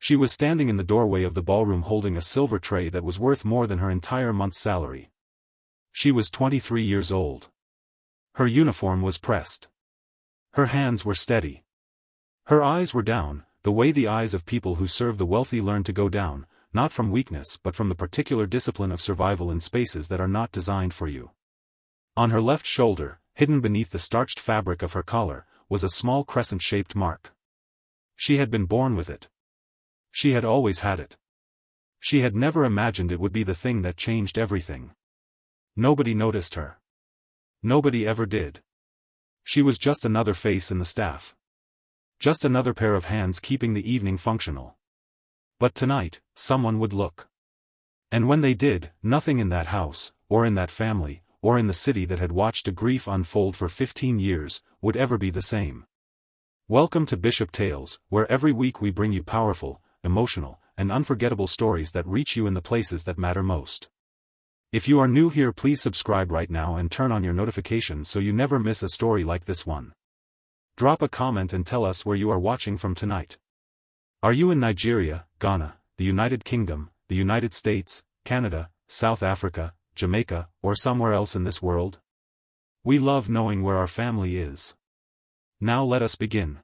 She was standing in the doorway of the ballroom holding a silver tray that was worth more than her entire month's salary. She was 23 years old. Her uniform was pressed. Her hands were steady. Her eyes were down, the way the eyes of people who serve the wealthy learn to go down, not from weakness but from the particular discipline of survival in spaces that are not designed for you. On her left shoulder, hidden beneath the starched fabric of her collar, was a small crescent-shaped mark. She had been born with it. She had always had it. She had never imagined it would be the thing that changed everything. Nobody noticed her. Nobody ever did. She was just another face in the staff. Just another pair of hands keeping the evening functional. But tonight, someone would look. And when they did, nothing in that house, or in that family, or in the city that had watched a grief unfold for 15 years, would ever be the same. Welcome to Bishop Tales, where every week we bring you powerful, emotional, and unforgettable stories that reach you in the places that matter most. If you are new here, please subscribe right now and turn on your notifications so you never miss a story like this one. Drop a comment and tell us where you are watching from tonight. Are you in Nigeria, Ghana, the United Kingdom, the United States, Canada, South Africa, Jamaica, or somewhere else in this world? We love knowing where our family is. Now let us begin.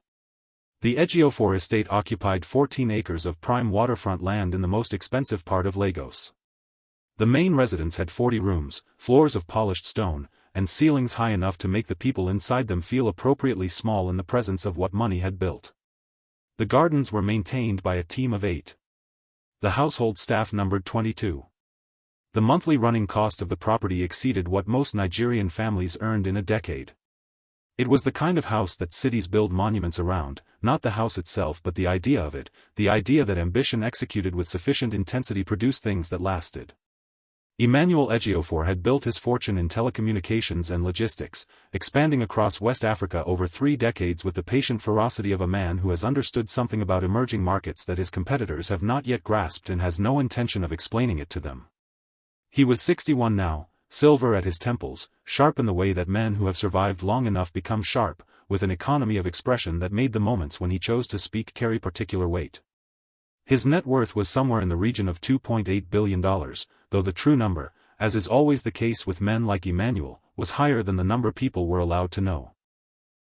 The Ejiofor estate occupied 14 acres of prime waterfront land in the most expensive part of Lagos. The main residence had 40 rooms, floors of polished stone, and ceilings high enough to make the people inside them feel appropriately small in the presence of what money had built. The gardens were maintained by a team of 8. The household staff numbered 22. The monthly running cost of the property exceeded what most Nigerian families earned in a decade. It was the kind of house that cities build monuments around, not the house itself but the idea of it, the idea that ambition executed with sufficient intensity produced things that lasted. Emmanuel Ejiofor had built his fortune in telecommunications and logistics, expanding across West Africa over 3 decades with the patient ferocity of a man who has understood something about emerging markets that his competitors have not yet grasped and has no intention of explaining it to them. He was 61 now, silver at his temples, sharp in the way that men who have survived long enough become sharp, with an economy of expression that made the moments when he chose to speak carry particular weight. His net worth was somewhere in the region of $2.8 billion, though the true number, as is always the case with men like Emmanuel, was higher than the number people were allowed to know.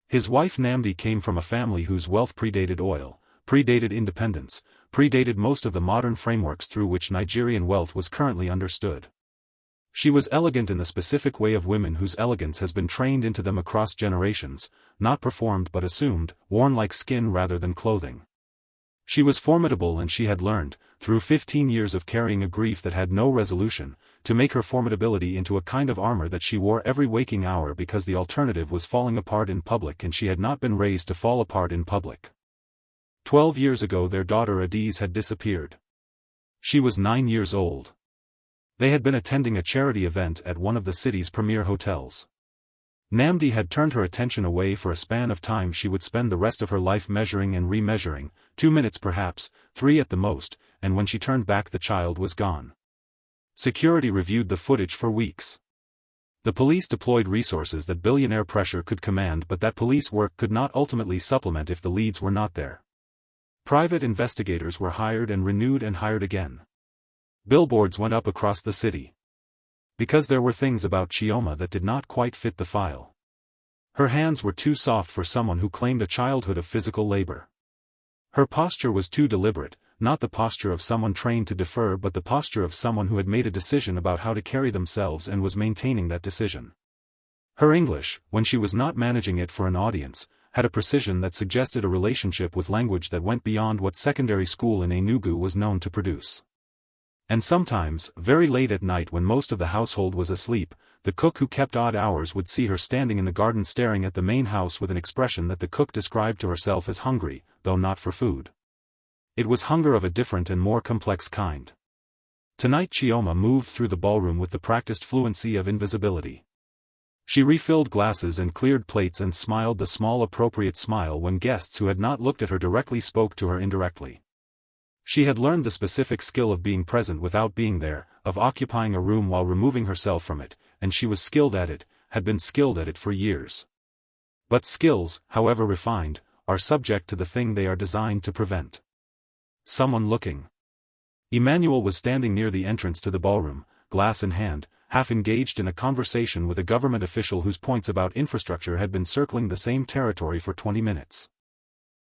His wife Nnamdi came from a family whose wealth predated oil, predated independence, predated most of the modern frameworks through which Nigerian wealth was currently understood. She was elegant in the specific way of women whose elegance has been trained into them across generations, not performed but assumed, worn like skin rather than clothing. She was formidable, and she had learned, through 15 years of carrying a grief that had no resolution, to make her formidability into a kind of armor that she wore every waking hour because the alternative was falling apart in public and she had not been raised to fall apart in public. 12 years ago their daughter Adiz had disappeared. She was 9 years old. They had been attending a charity event at one of the city's premier hotels. Nnamdi had turned her attention away for a span of time she would spend the rest of her life measuring and remeasuring, 2 minutes perhaps, 3 at the most, and when she turned back the child was gone. Security reviewed the footage for weeks. The police deployed resources that billionaire pressure could command, but that police work could not ultimately supplement if the leads were not there. Private investigators were hired and renewed and hired again. Billboards went up across the city. Because there were things about Chioma that did not quite fit the file. Her hands were too soft for someone who claimed a childhood of physical labor. Her posture was too deliberate, not the posture of someone trained to defer but the posture of someone who had made a decision about how to carry themselves and was maintaining that decision. Her English, when she was not managing it for an audience, had a precision that suggested a relationship with language that went beyond what secondary school in Enugu was known to produce. And sometimes, very late at night when most of the household was asleep, the cook who kept odd hours would see her standing in the garden staring at the main house with an expression that the cook described to herself as hungry, though not for food. It was hunger of a different and more complex kind. Tonight Chioma moved through the ballroom with the practiced fluency of invisibility. She refilled glasses and cleared plates and smiled the small appropriate smile when guests who had not looked at her directly spoke to her indirectly. She had learned the specific skill of being present without being there, of occupying a room while removing herself from it, and she was skilled at it, had been skilled at it for years. But skills, however refined, are subject to the thing they are designed to prevent. Someone looking. Emmanuel was standing near the entrance to the ballroom, glass in hand, half engaged in a conversation with a government official whose points about infrastructure had been circling the same territory for 20 minutes.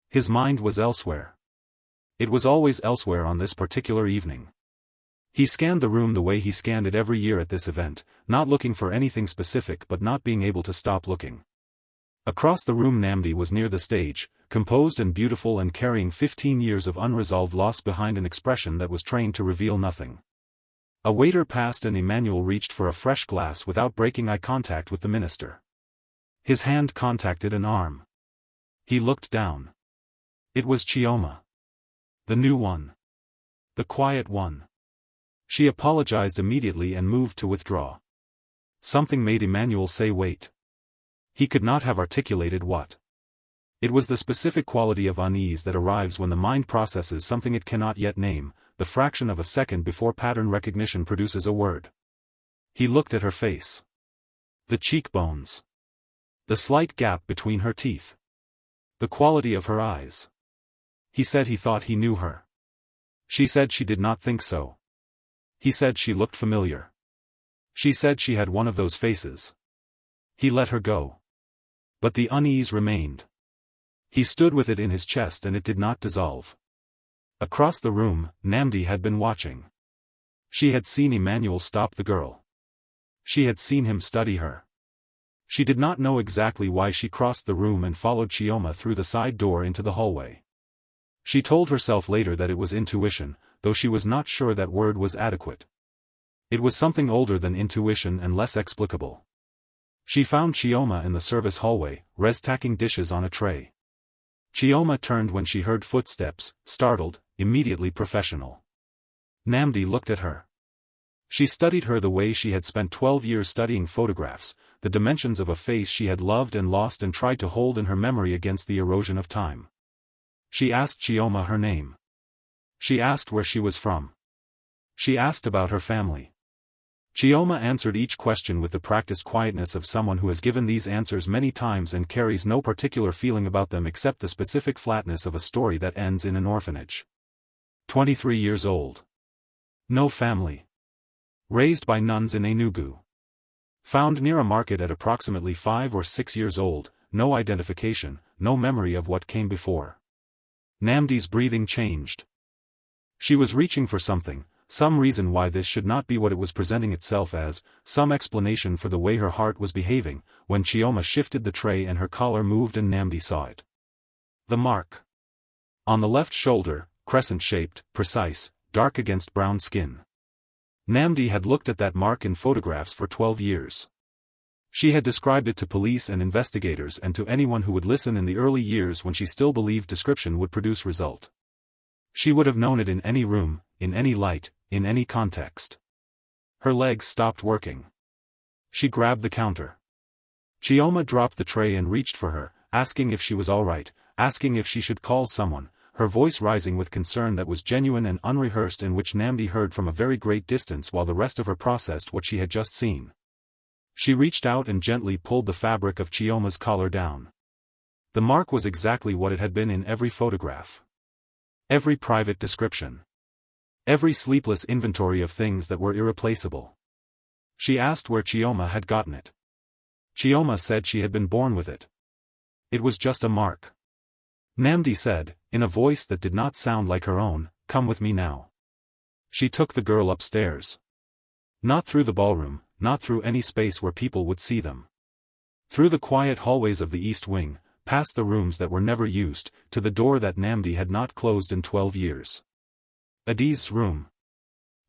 His mind was elsewhere. It was always elsewhere on this particular evening. He scanned the room the way he scanned it every year at this event, not looking for anything specific but not being able to stop looking. Across the room Namdi was near the stage, composed and beautiful and carrying 15 years of unresolved loss behind an expression that was trained to reveal nothing. A waiter passed and Emmanuel reached for a fresh glass without breaking eye contact with the minister. His hand contacted an arm. He looked down. It was Chioma. The new one. The quiet one. She apologized immediately and moved to withdraw. Something made Emmanuel say wait. He could not have articulated what. It was the specific quality of unease that arrives when the mind processes something it cannot yet name, the fraction of a second before pattern recognition produces a word. He looked at her face. The cheekbones. The slight gap between her teeth. The quality of her eyes. He said he thought he knew her. She said she did not think so. He said she looked familiar. She said she had one of those faces. He let her go. But the unease remained. He stood with it in his chest and it did not dissolve. Across the room, Namdi had been watching. She had seen Emmanuel stop the girl. She had seen him study her. She did not know exactly why she crossed the room and followed Chioma through the side door into the hallway. She told herself later that it was intuition, though she was not sure that word was adequate. It was something older than intuition and less explicable. She found Chioma in the service hallway, restacking dishes on a tray. Chioma turned when she heard footsteps, startled, immediately professional. Namdi looked at her. She studied her the way she had spent 12 years studying photographs, the dimensions of a face she had loved and lost and tried to hold in her memory against the erosion of time. She asked Chioma her name. She asked where she was from. She asked about her family. Chioma answered each question with the practiced quietness of someone who has given these answers many times and carries no particular feeling about them except the specific flatness of a story that ends in an orphanage. 23 years old. No family. Raised by nuns in Enugu. Found near a market at approximately 5 or 6 years old, no identification, no memory of what came before. Namdi's breathing changed. She was reaching for something. Some reason why this should not be what it was presenting itself as, some explanation for the way her heart was behaving, when Chioma shifted the tray and her collar moved and Namdi saw it. The mark. On the left shoulder, crescent-shaped, precise, dark against brown skin. Namdi had looked at that mark in photographs for 12 years. She had described it to police and investigators and to anyone who would listen in the early years when she still believed description would produce result. She would have known it in any room, in any light, in any context. Her legs stopped working. She grabbed the counter. Chioma dropped the tray and reached for her, asking if she was all right, asking if she should call someone, her voice rising with concern that was genuine and unrehearsed and which Namdi heard from a very great distance while the rest of her processed what she had just seen. She reached out and gently pulled the fabric of Chioma's collar down. The mark was exactly what it had been in every photograph. Every private description. Every sleepless inventory of things that were irreplaceable. She asked where Chioma had gotten it. Chioma said she had been born with it. It was just a mark. Namdi said, in a voice that did not sound like her own, "Come with me now." She took the girl upstairs. Not through the ballroom, not through any space where people would see them. Through the quiet hallways of the East Wing, past the rooms that were never used, to the door that Namdi had not closed in 12 years. Adi's room.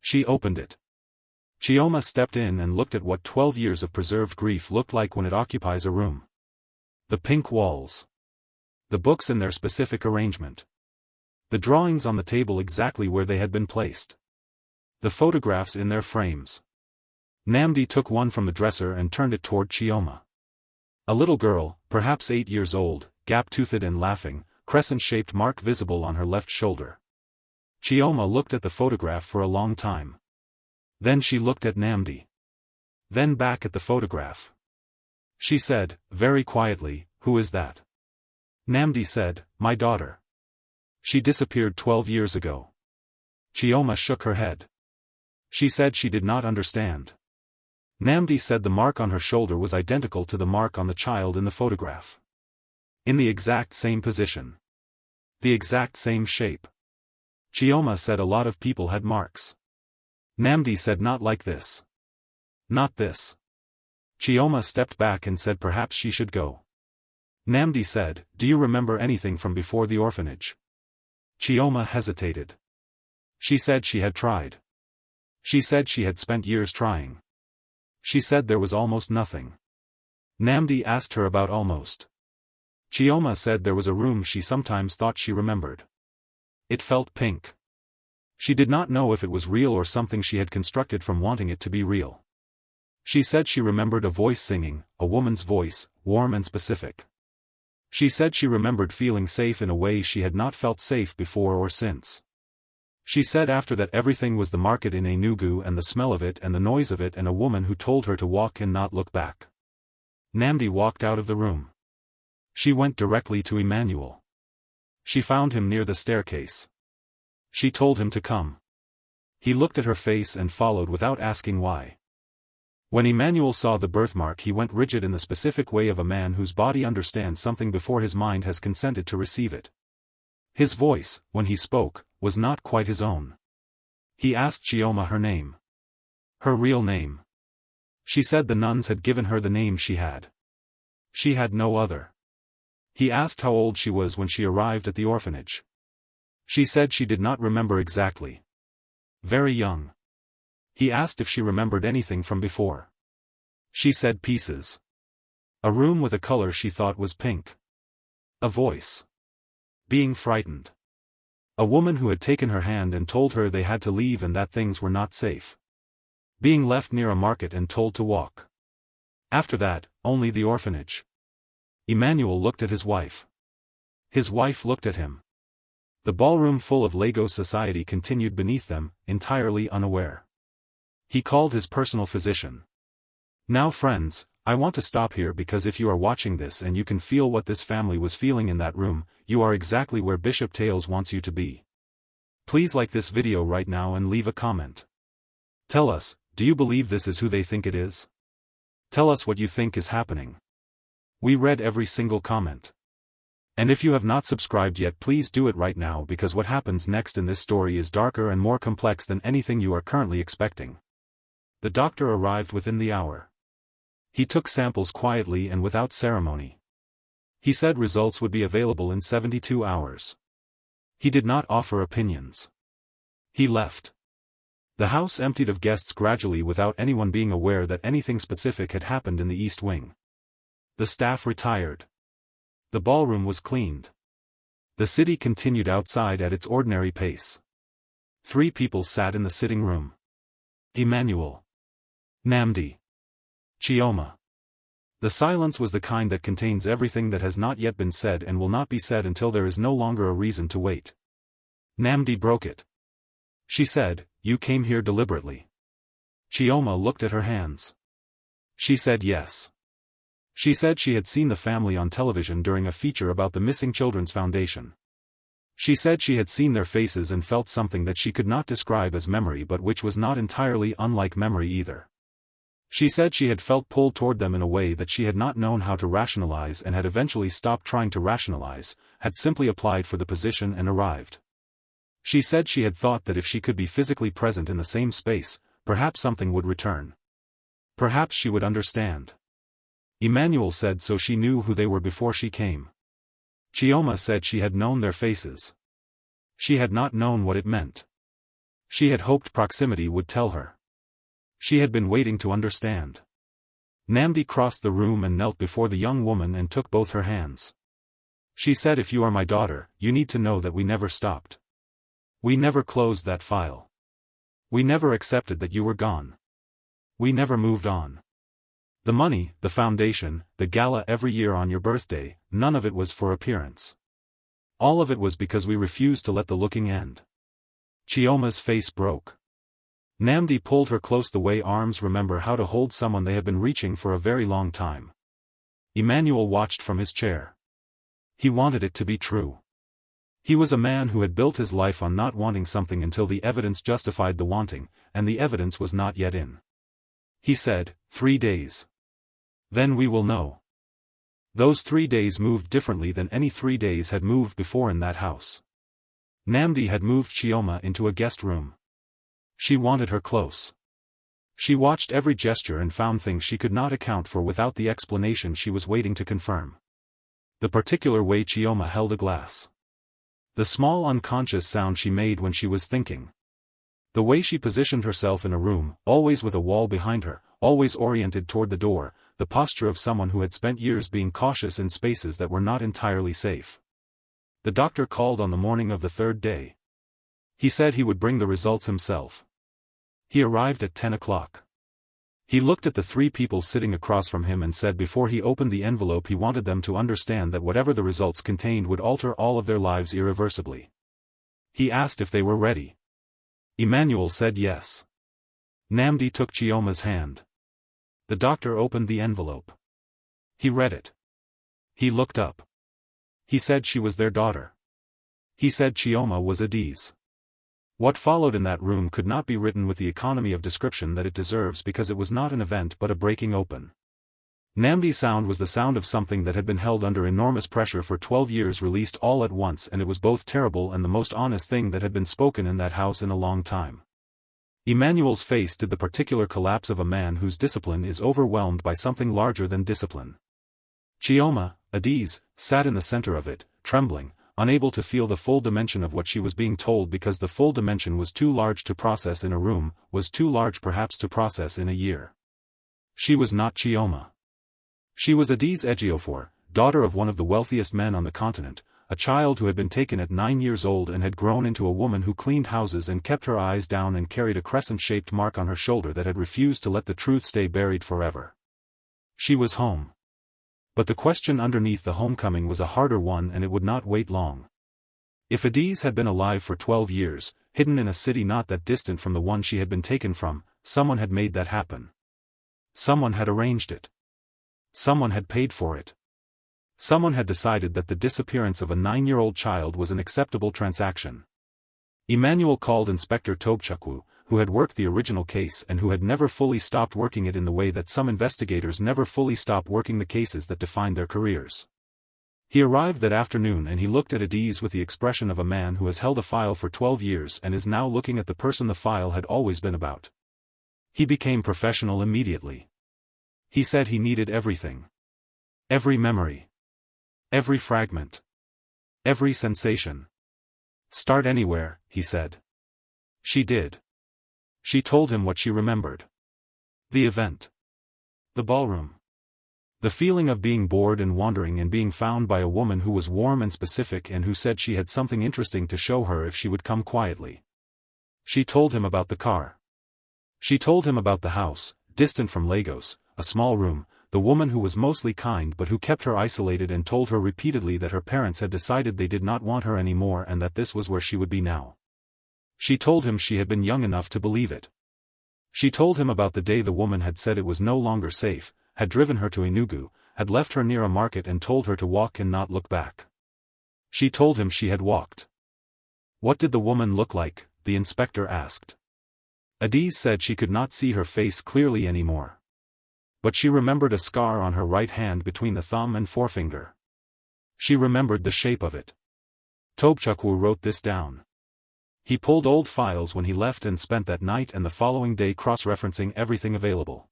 She opened it. Chioma stepped in and looked at what 12 years of preserved grief looked like when it occupies a room. The pink walls. The books in their specific arrangement. The drawings on the table exactly where they had been placed. The photographs in their frames. Namdi took one from the dresser and turned it toward Chioma. A little girl, perhaps 8 years old, gap-toothed and laughing, crescent-shaped mark visible on her left shoulder. Chioma looked at the photograph for a long time. Then she looked at Namdi. Then back at the photograph. She said, very quietly, "Who is that?" Namdi said, "My daughter." She disappeared 12 years ago. Chioma shook her head. She said she did not understand. Namdi said the mark on her shoulder was identical to the mark on the child in the photograph. In the exact same position. The exact same shape. Chioma said a lot of people had marks. Namdi said not like this. Not this. Chioma stepped back and said perhaps she should go. Namdi said, do you remember anything from before the orphanage? Chioma hesitated. She said she had tried. She said she had spent years trying. She said there was almost nothing. Namdi asked her about almost. Chioma said there was a room she sometimes thought she remembered. It felt pink. She did not know if it was real or something she had constructed from wanting it to be real. She said she remembered a voice singing, a woman's voice, warm and specific. She said she remembered feeling safe in a way she had not felt safe before or since. She said after that everything was the market in Enugu and the smell of it and the noise of it and a woman who told her to walk and not look back. Namdi walked out of the room. She went directly to Emmanuel. She found him near the staircase. She told him to come. He looked at her face and followed without asking why. When Emmanuel saw the birthmark he went rigid in the specific way of a man whose body understands something before his mind has consented to receive it. His voice, when he spoke, was not quite his own. He asked Chioma her name. Her real name. She said the nuns had given her the name she had. She had no other. He asked how old she was when she arrived at the orphanage. She said she did not remember exactly. Very young. He asked if she remembered anything from before. She said pieces. A room with a color she thought was pink. A voice. Being frightened. A woman who had taken her hand and told her they had to leave and that things were not safe. Being left near a market and told to walk. After that, only the orphanage. Emmanuel looked at his wife. His wife looked at him. The ballroom full of Lagos society continued beneath them, entirely unaware. He called his personal physician. Now friends, I want to stop here because if you are watching this and you can feel what this family was feeling in that room, you are exactly where Bishop Tales wants you to be. Please like this video right now and leave a comment. Tell us, do you believe this is who they think it is? Tell us what you think is happening. We read every single comment. And if you have not subscribed yet, please do it right now because what happens next in this story is darker and more complex than anything you are currently expecting. The doctor arrived within the hour. He took samples quietly and without ceremony. He said results would be available in 72 hours. He did not offer opinions. He left. The house emptied of guests gradually without anyone being aware that anything specific had happened in the East Wing. The staff retired. The ballroom was cleaned. The city continued outside at its ordinary pace. 3 people sat in the sitting room. Emmanuel. Namdi. Chioma. The silence was the kind that contains everything that has not yet been said and will not be said until there is no longer a reason to wait. Namdi broke it. She said, "You came here deliberately." Chioma looked at her hands. She said yes. She said she had seen the family on television during a feature about the Missing Children's Foundation. She said she had seen their faces and felt something that she could not describe as memory but which was not entirely unlike memory either. She said she had felt pulled toward them in a way that she had not known how to rationalize and had eventually stopped trying to rationalize, had simply applied for the position and arrived. She said she had thought that if she could be physically present in the same space, perhaps something would return. Perhaps she would understand. Emmanuel said so she knew who they were before she came. Chioma said she had known their faces. She had not known what it meant. She had hoped proximity would tell her. She had been waiting to understand. Namdi crossed the room and knelt before the young woman and took both her hands. She said, "If you are my daughter, you need to know that we never stopped. We never closed that file. We never accepted that you were gone. We never moved on. The money, the foundation, the gala every year on your birthday, none of it was for appearance. All of it was because we refused to let the looking end." Chioma's face broke. Namdi pulled her close the way arms remember how to hold someone they had been reaching for a very long time. Emmanuel watched from his chair. He wanted it to be true. He was a man who had built his life on not wanting something until the evidence justified the wanting, and the evidence was not yet in. He said, 3 days. Then we will know. Those 3 days moved differently than any 3 days had moved before in that house. Namdi had moved Chioma into a guest room. She wanted her close. She watched every gesture and found things she could not account for without the explanation she was waiting to confirm. The particular way Chioma held a glass. The small unconscious sound she made when she was thinking. The way she positioned herself in a room, always with a wall behind her, always oriented toward the door, the posture of someone who had spent years being cautious in spaces that were not entirely safe. The doctor called on the morning of the 3rd day. He said he would bring the results himself. He arrived at 10 o'clock. He looked at the 3 people sitting across from him and said before he opened the envelope he wanted them to understand that whatever the results contained would alter all of their lives irreversibly. He asked if they were ready. Emmanuel said yes. Namdi took Chioma's hand. The doctor opened the envelope. He read it. He looked up. He said she was their daughter. He said Chioma was Adi's. What followed in that room could not be written with the economy of description that it deserves because it was not an event but a breaking open. Namdi's sound was the sound of something that had been held under enormous pressure for 12 years released all at once, and it was both terrible and the most honest thing that had been spoken in that house in a long time. Emmanuel's face did the particular collapse of a man whose discipline is overwhelmed by something larger than discipline. Chioma, Adi's, sat in the center of it, trembling, unable to feel the full dimension of what she was being told because the full dimension was too large to process in a room, was too large perhaps to process in a year. She was not Chioma. She was Adi's Ejiofor, daughter of one of the wealthiest men on the continent, a child who had been taken at 9 years old and had grown into a woman who cleaned houses and kept her eyes down and carried a crescent-shaped mark on her shoulder that had refused to let the truth stay buried forever. She was home. But the question underneath the homecoming was a harder one, and it would not wait long. If Adi's had been alive for 12 years, hidden in a city not that distant from the one she had been taken from, someone had made that happen. Someone had arranged it. Someone had paid for it. Someone had decided that the disappearance of a 9-year-old child was an acceptable transaction. Emmanuel called Inspector Tobchukwu, who had worked the original case and who had never fully stopped working it in the way that some investigators never fully stop working the cases that define their careers. He arrived that afternoon and he looked at Adi's with the expression of a man who has held a file for 12 years and is now looking at the person the file had always been about. He became professional immediately. He said he needed everything. Every memory. Every fragment. Every sensation. Start anywhere, he said. She did. She told him what she remembered. The event. The ballroom. The feeling of being bored and wandering and being found by a woman who was warm and specific and who said she had something interesting to show her if she would come quietly. She told him about the car. She told him about the house, distant from Lagos, a small room, the woman who was mostly kind but who kept her isolated and told her repeatedly that her parents had decided they did not want her anymore and that this was where she would be now. She told him she had been young enough to believe it. She told him about the day the woman had said it was no longer safe, had driven her to Enugu, had left her near a market and told her to walk and not look back. She told him she had walked. What did the woman look like? The inspector asked. Adiz said she could not see her face clearly anymore. But she remembered a scar on her right hand between the thumb and forefinger. She remembered the shape of it. Tobchukwu wrote this down. He pulled old files when he left and spent that night and the following day cross-referencing everything available.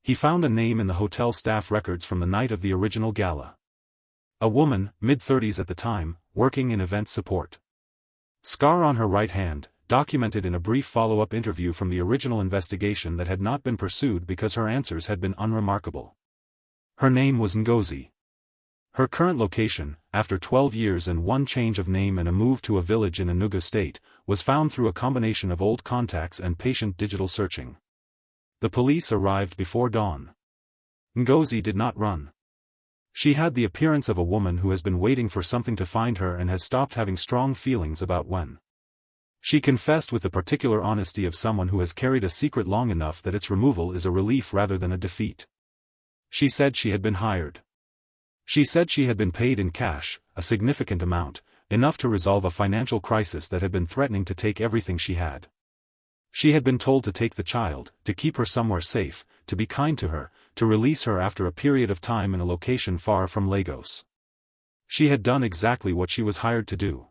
He found a name in the hotel staff records from the night of the original gala. A woman, mid-30s at the time, working in event support. Scar on her right hand, documented in a brief follow-up interview from the original investigation that had not been pursued because her answers had been unremarkable. Her name was Ngozi. Her current location, after 12 years and one change of name and a move to a village in Enugu State, was found through a combination of old contacts and patient digital searching. The police arrived before dawn. Ngozi did not run. She had the appearance of a woman who has been waiting for something to find her and has stopped having strong feelings about when. She confessed with the particular honesty of someone who has carried a secret long enough that its removal is a relief rather than a defeat. She said she had been hired. She said she had been paid in cash, a significant amount, enough to resolve a financial crisis that had been threatening to take everything she had. She had been told to take the child, to keep her somewhere safe, to be kind to her, to release her after a period of time in a location far from Lagos. She had done exactly what she was hired to do.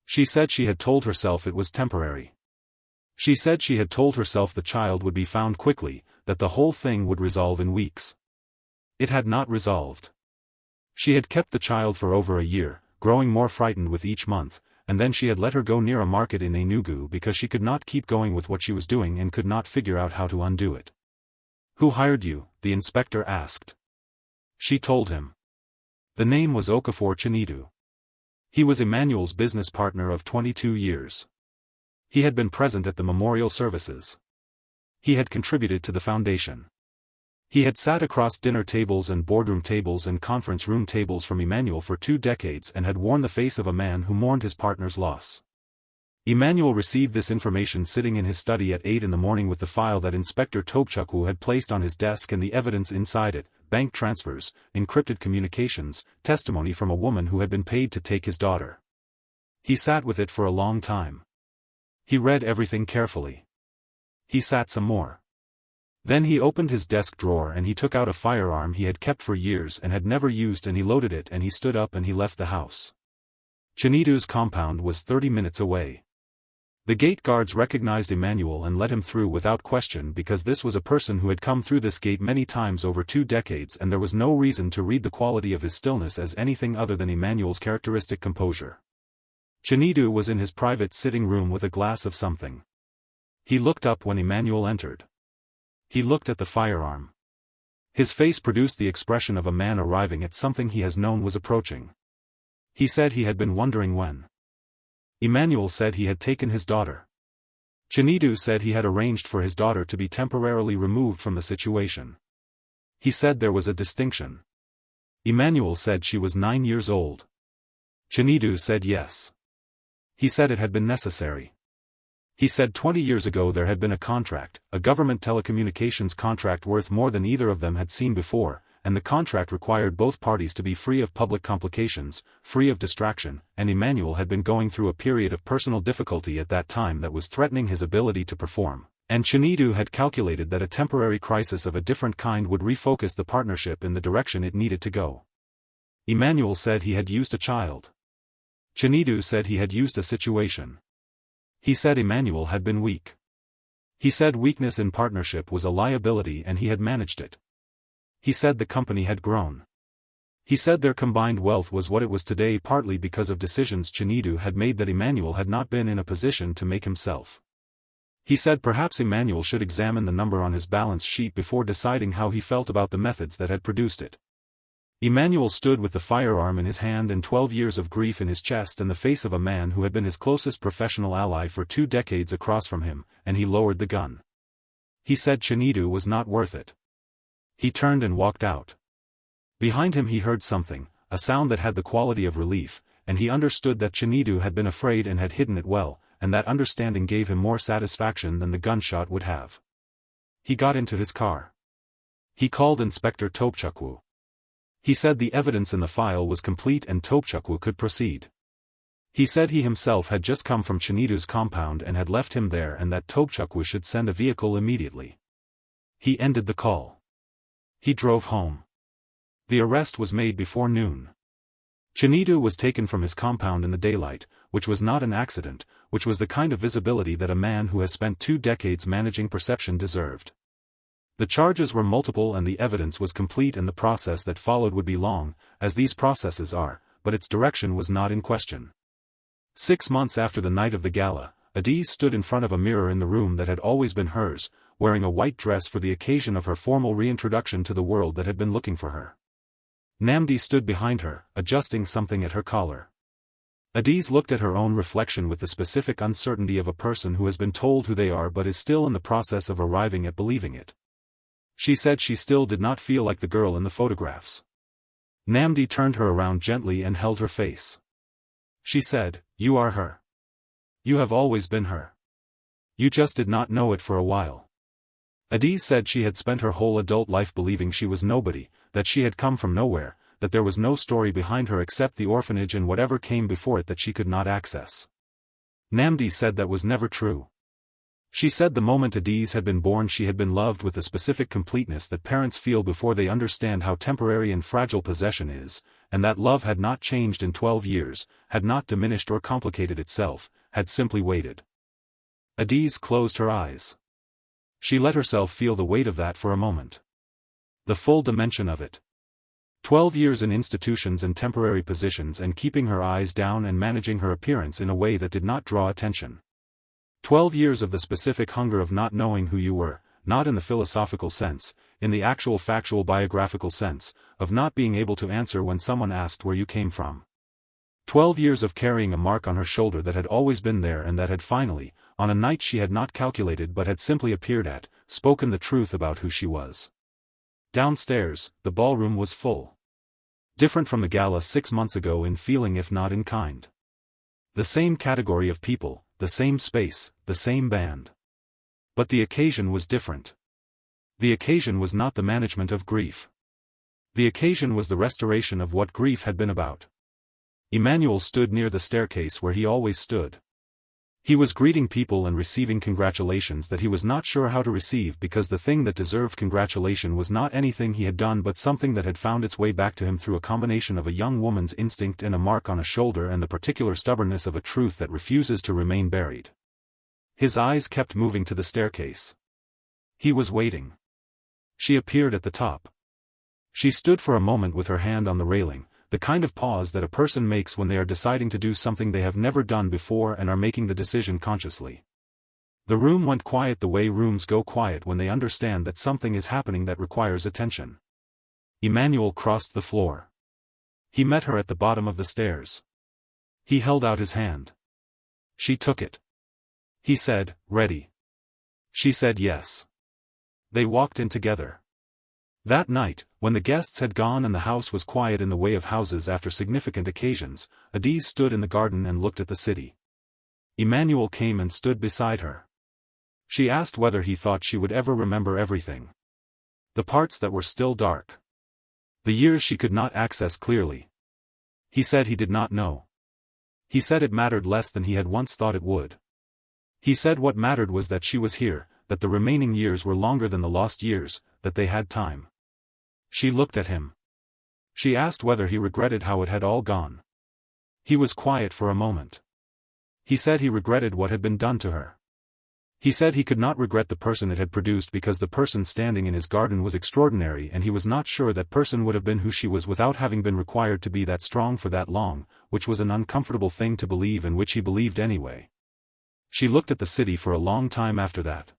She said she had told herself it was temporary. She said she had told herself the child would be found quickly, that the whole thing would resolve in weeks. It had not resolved. She had kept the child for over a year, growing more frightened with each month, and then she had let her go near a market in Enugu because she could not keep going with what she was doing and could not figure out how to undo it. "Who hired you?" the inspector asked. She told him. The name was Okafor Chinedu. He was Emmanuel's business partner of 22 years. He had been present at the memorial services. He had contributed to the foundation. He had sat across dinner tables and boardroom tables and conference room tables from Emmanuel for 2 decades and had worn the face of a man who mourned his partner's loss. Emmanuel received this information sitting in his study at 8 in the morning with the file that Inspector Topchukwu had placed on his desk and the evidence inside it: bank transfers, encrypted communications, testimony from a woman who had been paid to take his daughter. He sat with it for a long time. He read everything carefully. He sat some more. Then he opened his desk drawer and he took out a firearm he had kept for years and had never used, and he loaded it, and he stood up and he left the house. Chinedu's compound was 30 minutes away. The gate guards recognized Emmanuel and let him through without question because this was a person who had come through this gate many times over 2 decades, and there was no reason to read the quality of his stillness as anything other than Emmanuel's characteristic composure. Chinedu was in his private sitting room with a glass of something. He looked up when Emmanuel entered. He looked at the firearm. His face produced the expression of a man arriving at something he has known was approaching. He said he had been wondering when. Emmanuel said he had taken his daughter. Chinedu said he had arranged for his daughter to be temporarily removed from the situation. He said there was a distinction. Emmanuel said she was 9 years old. Chinedu said yes. He said it had been necessary. He said 20 years ago there had been a contract, a government telecommunications contract worth more than either of them had seen before, and the contract required both parties to be free of public complications, free of distraction, and Emmanuel had been going through a period of personal difficulty at that time that was threatening his ability to perform, and Chinedu had calculated that a temporary crisis of a different kind would refocus the partnership in the direction it needed to go. Emmanuel said he had used a child. Chinedu said he had used a situation. He said Emmanuel had been weak. He said weakness in partnership was a liability and he had managed it. He said the company had grown. He said their combined wealth was what it was today partly because of decisions Chinedu had made that Emmanuel had not been in a position to make himself. He said perhaps Emmanuel should examine the number on his balance sheet before deciding how he felt about the methods that had produced it. Emmanuel stood with the firearm in his hand and 12 years of grief in his chest and the face of a man who had been his closest professional ally for 2 decades across from him, and he lowered the gun. He said Chinedu was not worth it. He turned and walked out. Behind him he heard something, a sound that had the quality of relief, and he understood that Chinedu had been afraid and had hidden it well, and that understanding gave him more satisfaction than the gunshot would have. He got into his car. He called Inspector Topchukwu. He said the evidence in the file was complete and Topchukwu could proceed. He said he himself had just come from Chinedu's compound and had left him there and that Topchukwu should send a vehicle immediately. He ended the call. He drove home. The arrest was made before noon. Chinedu was taken from his compound in the daylight, which was not an accident, which was the kind of visibility that a man who has spent 2 decades managing perception deserved. The charges were multiple and the evidence was complete and the process that followed would be long, as these processes are, but its direction was not in question. 6 months after the night of the gala, Adiz stood in front of a mirror in the room that had always been hers, wearing a white dress for the occasion of her formal reintroduction to the world that had been looking for her. Namdi stood behind her, adjusting something at her collar. Adiz looked at her own reflection with the specific uncertainty of a person who has been told who they are but is still in the process of arriving at believing it. She said she still did not feel like the girl in the photographs. Namdi turned her around gently and held her face. She said, "You are her. You have always been her. You just did not know it for a while." Adiz said she had spent her whole adult life believing she was nobody, that she had come from nowhere, that there was no story behind her except the orphanage and whatever came before it that she could not access. Namdi said that was never true. She said the moment Adiz had been born she had been loved with the specific completeness that parents feel before they understand how temporary and fragile possession is, and that love had not changed in 12 years, had not diminished or complicated itself, had simply waited. Adiz closed her eyes. She let herself feel the weight of that for a moment. The full dimension of it. 12 years in institutions and temporary positions and keeping her eyes down and managing her appearance in a way that did not draw attention. 12 years of the specific hunger of not knowing who you were, not in the philosophical sense, in the actual factual biographical sense, of not being able to answer when someone asked where you came from. 12 years of carrying a mark on her shoulder that had always been there and that had finally, on a night she had not calculated but had simply appeared at, spoken the truth about who she was. Downstairs, the ballroom was full. Different from the gala 6 months ago in feeling if not in kind. The same category of people, the same space, the same band. But the occasion was different. The occasion was not the management of grief. The occasion was the restoration of what grief had been about. Emmanuel stood near the staircase where he always stood. He was greeting people and receiving congratulations that he was not sure how to receive because the thing that deserved congratulation was not anything he had done but something that had found its way back to him through a combination of a young woman's instinct and a mark on a shoulder and the particular stubbornness of a truth that refuses to remain buried. His eyes kept moving to the staircase. He was waiting. She appeared at the top. She stood for a moment with her hand on the railing, the kind of pause that a person makes when they are deciding to do something they have never done before and are making the decision consciously. The room went quiet the way rooms go quiet when they understand that something is happening that requires attention. Emmanuel crossed the floor. He met her at the bottom of the stairs. He held out his hand. She took it. He said, "Ready?" She said yes. They walked in together. That night, when the guests had gone and the house was quiet in the way of houses after significant occasions, Adiz stood in the garden and looked at the city. Emmanuel came and stood beside her. She asked whether he thought she would ever remember everything. The parts that were still dark. The years she could not access clearly. He said he did not know. He said it mattered less than he had once thought it would. He said what mattered was that she was here, that the remaining years were longer than the lost years, that they had time. She looked at him. She asked whether he regretted how it had all gone. He was quiet for a moment. He said he regretted what had been done to her. He said he could not regret the person it had produced because the person standing in his garden was extraordinary and he was not sure that person would have been who she was without having been required to be that strong for that long, which was an uncomfortable thing to believe and which he believed anyway. She looked at the city for a long time after that.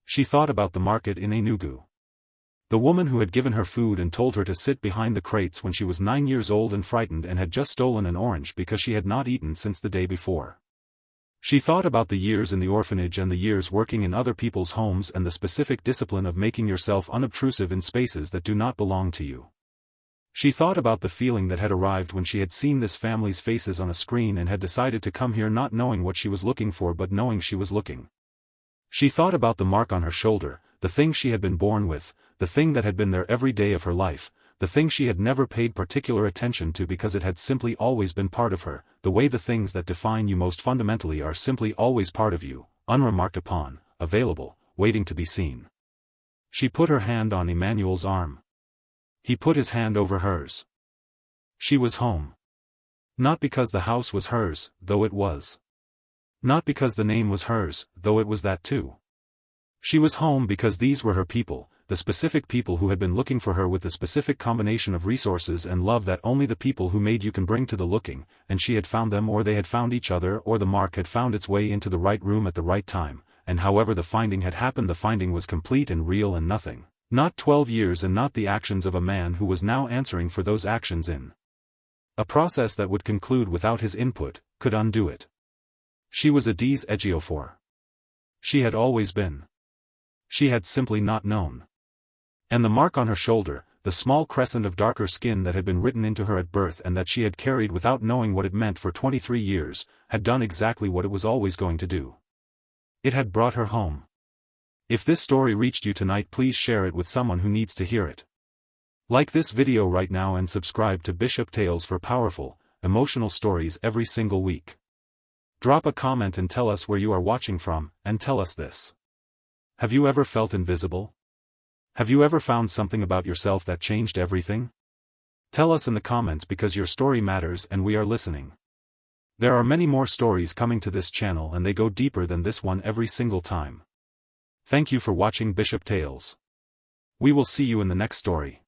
She thought about the market in Enugu. The woman who had given her food and told her to sit behind the crates when she was 9 years old and frightened and had just stolen an orange because she had not eaten since the day before. She thought about the years in the orphanage and the years working in other people's homes and the specific discipline of making yourself unobtrusive in spaces that do not belong to you. She thought about the feeling that had arrived when she had seen this family's faces on a screen and had decided to come here not knowing what she was looking for but knowing she was looking. She thought about the mark on her shoulder, the thing she had been born with, the thing that had been there every day of her life, the thing she had never paid particular attention to because it had simply always been part of her, the way the things that define you most fundamentally are simply always part of you, unremarked upon, available, waiting to be seen. She put her hand on Emmanuel's arm. He put his hand over hers. She was home. Not because the house was hers, though it was. Not because the name was hers, though it was that too. She was home because these were her people, the specific people who had been looking for her with the specific combination of resources and love that only the people who made you can bring to the looking, and she had found them or they had found each other or the mark had found its way into the right room at the right time, and however the finding had happened the finding was complete and real and nothing, not 12 years and not the actions of a man who was now answering for those actions in a process that would conclude without his input, could undo it. She was Adiz Ejiofor. She had always been. She had simply not known. And the mark on her shoulder, the small crescent of darker skin that had been written into her at birth and that she had carried without knowing what it meant for 23 years, had done exactly what it was always going to do. It had brought her home. If this story reached you tonight, please share it with someone who needs to hear it. Like this video right now and subscribe to Bishop Tales for powerful, emotional stories every single week. Drop a comment and tell us where you are watching from, and tell us this. Have you ever felt invisible? Have you ever found something about yourself that changed everything? Tell us in the comments because your story matters and we are listening. There are many more stories coming to this channel and they go deeper than this one every single time. Thank you for watching Bishop Tales. We will see you in the next story.